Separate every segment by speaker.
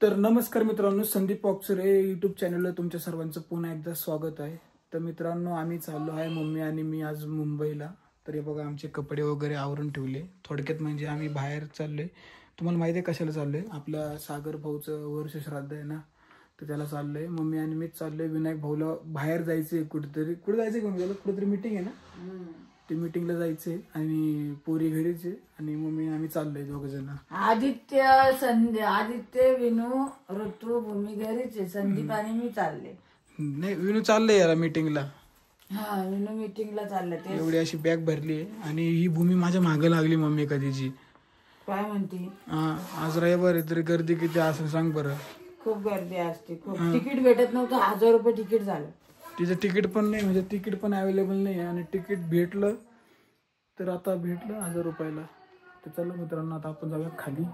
Speaker 1: तर नमस्कार मित्रांनो, संदीप पॉक्सरे यूट्यूब चॅनलला तुमच्या सर्वांचं पुन्हा एकदा स्वागत आहे. तर मित्रांनो, आम्ही चाललो आहे मम्मी आणि मी आज मुंबईला. तर हे बघा, आमचे कपडे वगैरे आवरून ठेवले. थोडक्यात म्हणजे आम्ही बाहेर चाललोय. तुम्हाला माहिती आहे कशाला चाललोय? आपल्या सागर भाऊचं वर्ष श्राद्ध आहे ना, तर त्याला चाललोय. मम्मी आणि मीच चाललोय. विनायक भाऊला बाहेर जायचंय कुठेतरी. कुठे जायचंय का? त्याला कुठेतरी मीटिंग आहे ना, ते मीटिंगला जायचंय. आणि पोरी घरीच आहे आणि मम्मी आम्ही चाललोय दोघ जण.
Speaker 2: आदित्य विनू ऋतू भूमी घरीच आहे. संदीप आणि मी चालले.
Speaker 1: नाही, विनू चाललंय याला मीटिंगला.
Speaker 2: हा, विनू मीटिंगला चालले. ते
Speaker 1: एवढी अशी बॅग भरली आहे आणि ही भूमी माझ्या मागे लागली मम्मी कधीची.
Speaker 2: काय म्हणते?
Speaker 1: आज रविवार आहे, तरी गर्दी किती असं सांग बरं.
Speaker 2: खूप गर्दी असते. खूप तिकीट भेटत नव्हतं. 1000 रुपये तिकीट झालं.
Speaker 1: तिचं तिकीट पण नाही, म्हणजे तिकीट पण अवेलेबल नाही आहे. आणि तिकीट भेटलं तर आता भेटलं 1000 रुपयाला. तर चला मित्रांनो, आता आपण जाऊया खाली.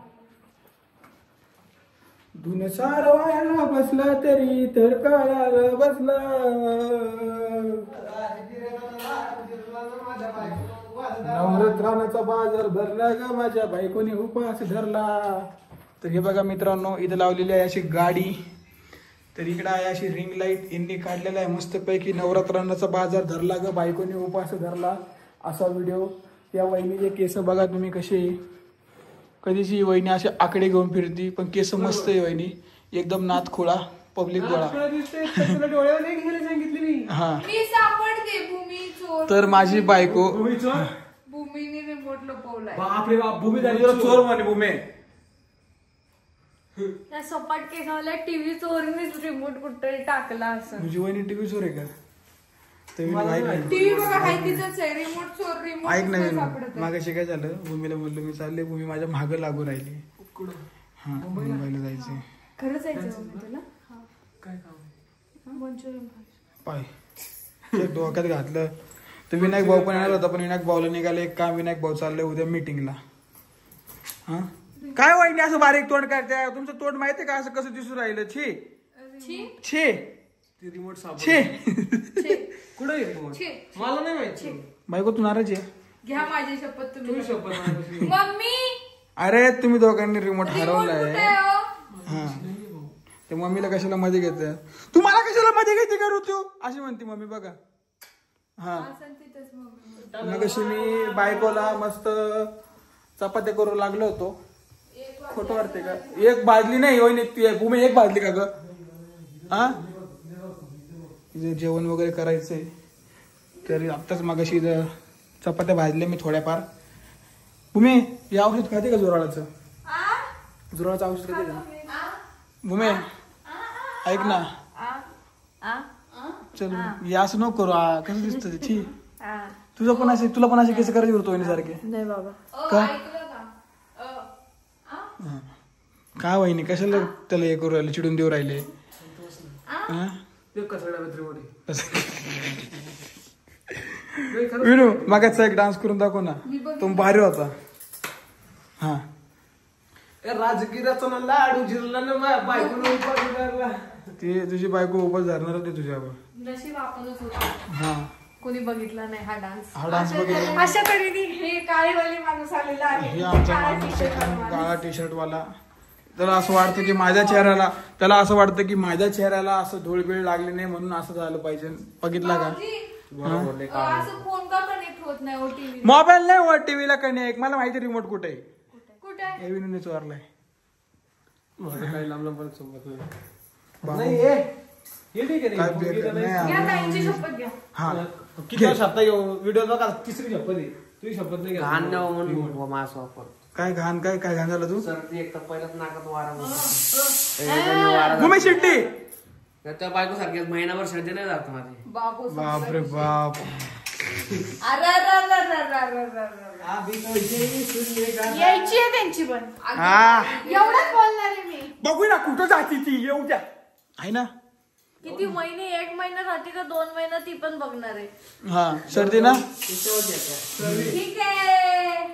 Speaker 1: धुन सारवायला बसला तरी तर काळाला बसला. नवरात्राचा बाजार भरला ग माझ्या बायकोने उपास धरला. तर हे बघा मित्रांनो, इथं लावलेली आहे अशी गाडी. तर इकडे आहे अशी रिंग लाईट. यांनी काढलेला आहे मस्तपैकी. नवरात्राचा बाजार धरला ग बायकोने उपास धरला, असा व्हिडिओ. या वहिनीचे केस बघा तुम्ही कसे. कधीची वहिनी असे आकडे घेऊन फिरती, पण केस मस्त आहे वहिनी. एकदम नाथ खोळा, पब्लिक गोळा. हा, तर माझी बायको
Speaker 3: भूमीने रिमोट लपवलाय.
Speaker 4: बापरे बाप, भूमी झाली चोर म्हणे. भूमी
Speaker 3: त्या सपाट केसावाला टीव्ही चोरीनेच रिमोट कुठे टाकला असं.
Speaker 1: तुझी वहिनी टीव्ही चोर आहे का?
Speaker 3: टीव्ही बघा, हाय तिथंच आहे. रिमोट चोर. रिमोट
Speaker 1: ऐक ना, मागाशी काय झालं, भूमीला म्हणलं मी चालले, भूमी माझ्या मागं लागू राहिली. हा, मुंबईला जायचंय.
Speaker 3: खरंच जायचं मम्मी तुला?
Speaker 4: काय काम?
Speaker 3: मंचुरियन
Speaker 1: पाय ते डोक्यात घातलं. तर विनायक भाऊ पण येणार होता, पण विनायक भाऊला निघाले एक काम. विनायक भाऊ चालले उद्या मीटिंगला. हा, काय वहिनी असं बारीक तोंड करताय? तुमचं तोंड माहितीये का असं कसं दिसून राहिलं? छे छे
Speaker 4: ती रिमोट
Speaker 1: छे
Speaker 4: कुठे रिमोट? मला नाही माहिती.
Speaker 1: बायको तू नाराज आहे?
Speaker 3: घ्या माझी शपथ
Speaker 4: तुम्ही
Speaker 3: तुम्ही.
Speaker 4: शपथ.
Speaker 3: मम्मी,
Speaker 1: अरे तुम्ही दोघांनी रिमोट हरवलाय.
Speaker 3: कुठे आहे हो?
Speaker 1: हा, ते मम्मीला कशाला मध्ये घेते? तू मला कशाला मध्ये घेते करू तू अशी म्हणते मम्मी बघा. हा,
Speaker 3: असं तिथंच मम्मी.
Speaker 1: मग कशी मी बायकोला मस्त चपात्या करू लागलो होतो. खोटं वाटते का? एक भाजली नाही होई भूमी, एक भाजली का ग? हा, जेवण वगैरे करायचंय. तरी आत्ताच मागाशी चपात्या भाजल्या मी थोड्याफार. भूमी, हे औषध खाते का जोराळाचं? जोराळाचं औषध खाते का? भूमी ऐक ना, चल हे असं नको करू. कसं दिसत ते? ठीक, तुझं पण असे, तुला पण असे केस करायचे होतो सारखे.
Speaker 3: नाही बाबा.
Speaker 1: का काय वहिनी कशाला त्याला हे करू राहिले, चिडून देऊ राहिले? विनू मागाचा एक डान्स करून दाखव ना, तो भारी होता. हा,
Speaker 4: राजगिराचा ना लाडू जिरला ना माझ्या बायकोला उपास धरला.
Speaker 1: ते तुझी बायको उपास धरणार होती तुझ्यावर.
Speaker 3: नशीब आपणच होतो.
Speaker 1: हा,
Speaker 3: कोणी बघितला नाही हा डान्स.
Speaker 1: हा डान्स बघितला.
Speaker 3: अशा तऱ्हेने हे काळेवाले माणूस आलेला आहे.
Speaker 1: हे आमचा माणूस काळा टी शर्ट वाला. त्याला असं वाटतं की माझ्या चेहऱ्याला, असं धूळबीळ लागली नाही म्हणून असं झालं पाहिजे. बघितला का?
Speaker 3: असं फोन का कनेक्ट होत नाही ओ टीव्ही?
Speaker 1: मोबाईल नाही वर, टीव्हीला कनेक्ट. मला माहिती रिमोट कुठे आहे.
Speaker 3: कुठे आहे?
Speaker 1: हे विनूने चोरलाय.
Speaker 4: माझं काही लांब लांब सोबत
Speaker 1: बाबू.
Speaker 4: नाही. हे ठीक आहे.
Speaker 1: काय बेकार नाही
Speaker 3: घ्या
Speaker 1: आहे.
Speaker 3: ताईंची शपथ घ्या.
Speaker 1: हा,
Speaker 4: किती शब्द व्हिडिओ बघा. तिसरी शपथ आहे. तुझी शपथ नाही
Speaker 5: घाण नको म्हणून मास वापर.
Speaker 1: काय घाण झालं तू?
Speaker 5: सर्दी एक तर पहिल्याच नाकात वारा
Speaker 1: भूमी शिट्टी.
Speaker 5: त्या बायको सारखी महिनाभर सर्दी नाही जात माझी.
Speaker 1: बापरे बाप.
Speaker 3: यायची आहे त्यांची पण. एवढंच बोलणार आहे मी.
Speaker 1: बघू ना कुठं जाती ती. येऊ द्या. आहे ना.
Speaker 3: किती महिने, 1 महिना राहते का 2 महिना, ती पण बघणार आहे.
Speaker 1: हा, सर्दी ना.
Speaker 3: ठीक आहे.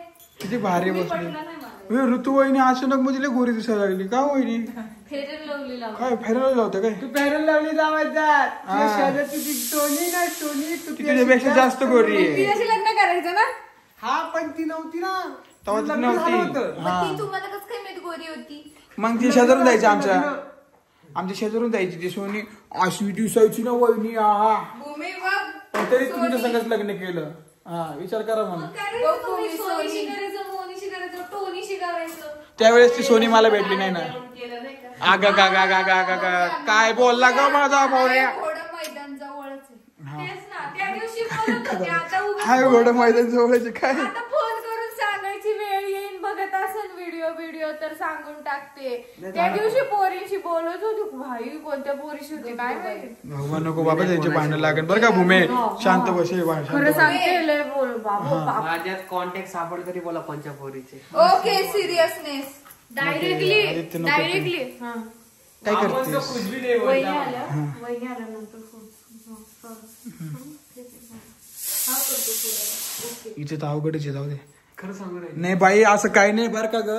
Speaker 1: किती भारी बसली.
Speaker 3: पटलं नाही मला.
Speaker 1: ऋतू वहिनी अचानक मध्ये गोरी दिसायला लागली का वहिनी?
Speaker 3: फेरेन लवली लावली.
Speaker 1: काय फिरायला लावतं काय?
Speaker 4: तू पॅरल लावली लावायचा. तुझी टोनी ना टोनी तू
Speaker 1: तुझ्यापेक्षा जास्त गोरी आहे.
Speaker 3: तिच्याशी लग्न करायचं ना?
Speaker 4: हा, पण ती नव्हती ना.
Speaker 1: तेव्हा ती नव्हती.
Speaker 3: ती तुम्हाला कसं काय माहिती गोरी होती?
Speaker 1: मग ती शेजारून जायची आमच्या शेजारून जायची ती सोनी अशी दिसायची ना वहिनी हा
Speaker 3: भूमी बघ
Speaker 1: पण तरी तुमच्या संगच लग्न केलं हा विचार करा म्हणून
Speaker 3: सोनीशी करायचं मोनीशी करायचं टोनीशी करायचं
Speaker 1: त्यावेळेस ती सोनी मला भेटली नाही ना
Speaker 3: केलं नाही का
Speaker 1: आगा गा गा गा गा गा गा काय बोलला ग माझा भावऱ्या
Speaker 3: थोडं मैदान जवळच आहे तेच ना त्या दिवशी बोलत होते आता
Speaker 1: हाय घोडं मैदान जवळचे काय
Speaker 3: आता फोन करून सांगायची वेळ येईन बघत असेल व्हिडिओ तर सांगून टाकते त्या दिवशी पोरीशी बोलत होती भाई कोणत्या पोरीशी होती काय माहिती
Speaker 1: भगवान नको बाबा त्यांचे भांडण लागेल बरं का भूमे शांत बसे
Speaker 3: खरं सांगते लय बोल बाबा
Speaker 5: माझ्यात कॉन्टॅक्ट सापड तरी बोला कोणत्या पोरीचे
Speaker 3: ओके सिरियसनेस डायरेक्टली
Speaker 1: काय करतेस
Speaker 3: वहिनी आल्यानंतर
Speaker 1: इथे तर अवघडच आहे, जाऊ दे.
Speaker 5: खरं सांगू रे
Speaker 1: नाही बाई असं काही नाही बरं का ग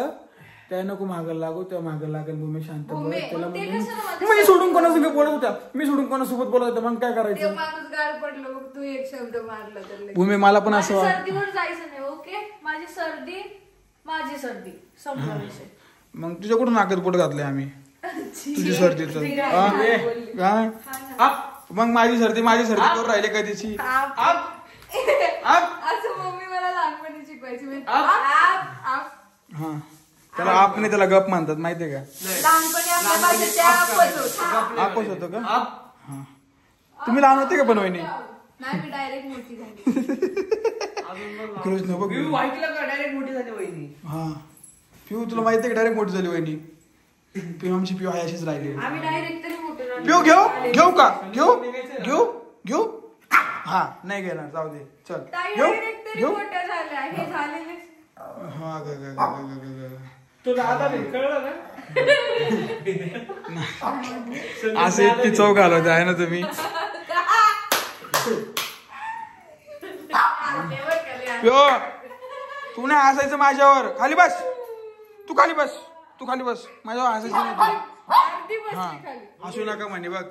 Speaker 1: त्या नको मागायला लागू त्या मागायला लागेल भूमी शांत बस त्याला मी सोडून कोणासोबत बोलत होत्या मी सोडून कोणासोबत बोलत होत्या मग काय करायचं
Speaker 3: माणूस गाळ पडलो तू एक शब्द मारला तर
Speaker 1: भूमी मला पण असं
Speaker 3: सर्दीवर जायचं नाही ओके माझी सर्दी संपला विषय
Speaker 1: मग तुझ्याकडून नाकात पोट घातलंय आम्ही तुझी सर्दीच मग माझी सर्दी करून राहिले कधीची
Speaker 3: असं मम्मी मला लहानपणी शिकवायची
Speaker 1: हा त्याला आप नाही त्याला गप म्हणतात माहितीये का
Speaker 3: लहानपणी आपल्या भाषेत
Speaker 1: आपच होतो का हा तुम्ही लहान होते का पण वहिनी
Speaker 3: नाही मी डायरेक्ट मोठी झाली
Speaker 1: कृष्ण बघ
Speaker 5: ऐकलं का डायरेक्ट मोठी झाली वहिनी
Speaker 1: हा पिऊ तुला माहितीये का डायरेक्ट मोठी झाली वहिनी पिऊ आमची पिऊ आहे अशीच राहिली
Speaker 3: आम्ही डायरेक्ट तरी मोठे झालो.
Speaker 1: पिऊ घेऊ का घेऊ हा नाही घेणार जाऊ दे चल
Speaker 3: ताई
Speaker 1: घेऊ
Speaker 3: डायरेक्ट तरी
Speaker 1: घेऊ
Speaker 3: मोठ्या झाल्या हे झालेले
Speaker 1: हा ग
Speaker 4: तुला आता नाही कळलं ना
Speaker 1: असे इतकी चौक घालवते आहे ना तुम्ही पिओ तू नाही हसायचं माझ्यावर खाली बस तू खाली बस माझ्यावर हसायचं नाही
Speaker 3: अगदी बसली
Speaker 1: हा
Speaker 3: खाली.
Speaker 1: हसू नका म्हणे बघ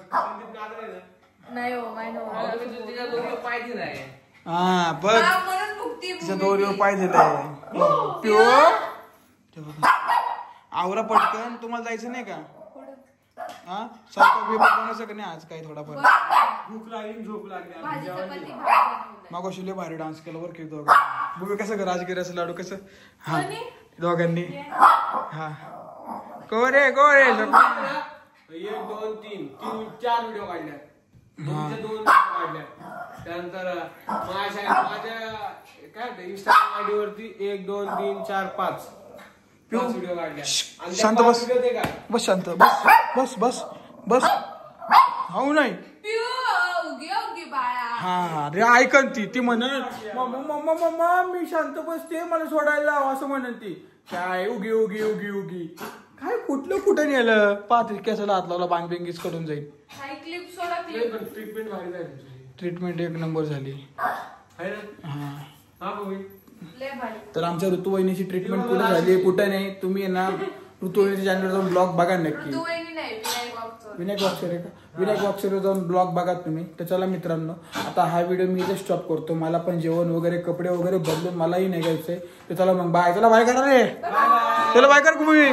Speaker 3: नाही हो माहिती
Speaker 5: तिच्या दोघी पाहिजे नाही
Speaker 1: हा बघ
Speaker 3: म्हणून मुक्ती
Speaker 1: तिच्या दोरीवर पाय दिलाय पिओ आवरा पटकन तुम्हाला जायचं नाही का हा स्वयंपाक बिपाक बनवायचं का नाही आज काही थोडाफार
Speaker 4: भूक लागली झोप लागली
Speaker 3: भाजी चपाती भात
Speaker 1: मग शिले भारी डान्स केला बरं की दोघं बघू कसं राजगिराचं लाडू कसं हा दोघांनी हा कोरे
Speaker 4: 1 2 3 4 व्हिडिओ काढल्या तुमच्या 2 काढल्या त्यानंतर माझ्या काय इंस्टाग्राम आयडी वरती 1 2 3 4 5 व्हिडिओ काढल्या आणि
Speaker 1: शांत
Speaker 4: त्या
Speaker 1: बस
Speaker 4: पाच video ते काय
Speaker 1: बस शांत बस हो नाही
Speaker 3: उगी बाळा
Speaker 1: हा रे ऐकन ती म्हणत मम्मा मी शांत बसते मला सोडायला लाव असं म्हणत ती काय उगी काय कुठं नेलं पाहते केसाला हात लावला बांगबिंगीच करून जाईल
Speaker 3: हाय क्लिप सोडा क्लिप
Speaker 4: ट्रीटमेंट भारी झाली तुझी.
Speaker 1: ट्रीटमेंट 1 नंबर झाली
Speaker 4: है ना हा भाऊ
Speaker 3: लय भारी
Speaker 1: तर आमच्या ऋतुवाहिनीची ट्रीटमेंट कुठे झाली कुठं नाही तुम्ही ना ऋतुवाहिनीच्या चॅनलवर जाऊन ब्लॉग बघा नक्की
Speaker 3: तू वहिनी नाही
Speaker 1: विनायक वाक्सरे जाऊन ब्लॉग बघा तुम्ही तर चला मित्रांनो आता हा व्हिडिओ मी इथे स्टॉप करतो मला पण जेवण वगैरे कपडे वगैरे बदलून मलाही नाही घ्यायचंय तर चला मग बाय चला बाय करा रे चला बाय कर तुम्ही